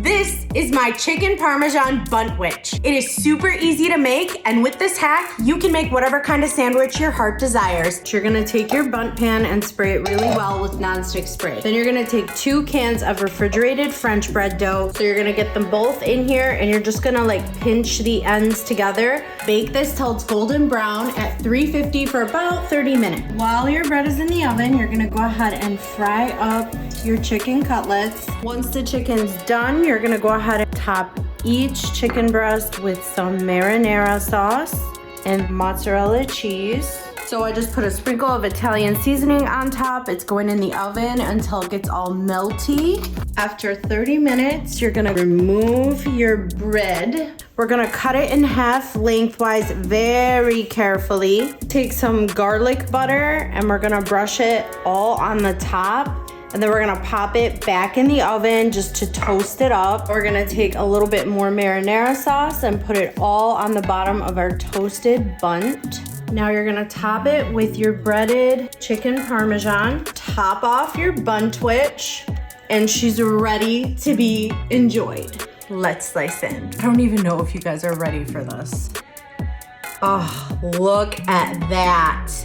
This is my chicken Parmesan Bundt-wich. It is super easy to make, and with this hack, you can make whatever kind of sandwich your heart desires. You're gonna take your bundt pan and spray it really well with nonstick spray. Then you're gonna take 2 cans of refrigerated French bread dough. So you're gonna get them both in here, and you're just gonna like pinch the ends together. Bake this till it's golden brown at 350 for about 30 minutes. While your bread is in the oven, you're gonna go ahead and fry up your chicken cutlets. Once the chicken's done, you're gonna go ahead and top each chicken breast with some marinara sauce and mozzarella cheese. So I just put a sprinkle of Italian seasoning on top. It's going in the oven until it gets all melty. After 30 minutes, you're gonna remove your bread. We're gonna cut it in half lengthwise very carefully. Take some garlic butter and we're gonna brush it all on the top. And then we're gonna pop it back in the oven just to toast it up. We're gonna take a little bit more marinara sauce and put it all on the bottom of our toasted bundt. Now you're gonna top it with your breaded chicken Parmesan. Top off your Bundt-wich, and she's ready to be enjoyed. Let's slice in. I don't even know if you guys are ready for this. Oh, look at that.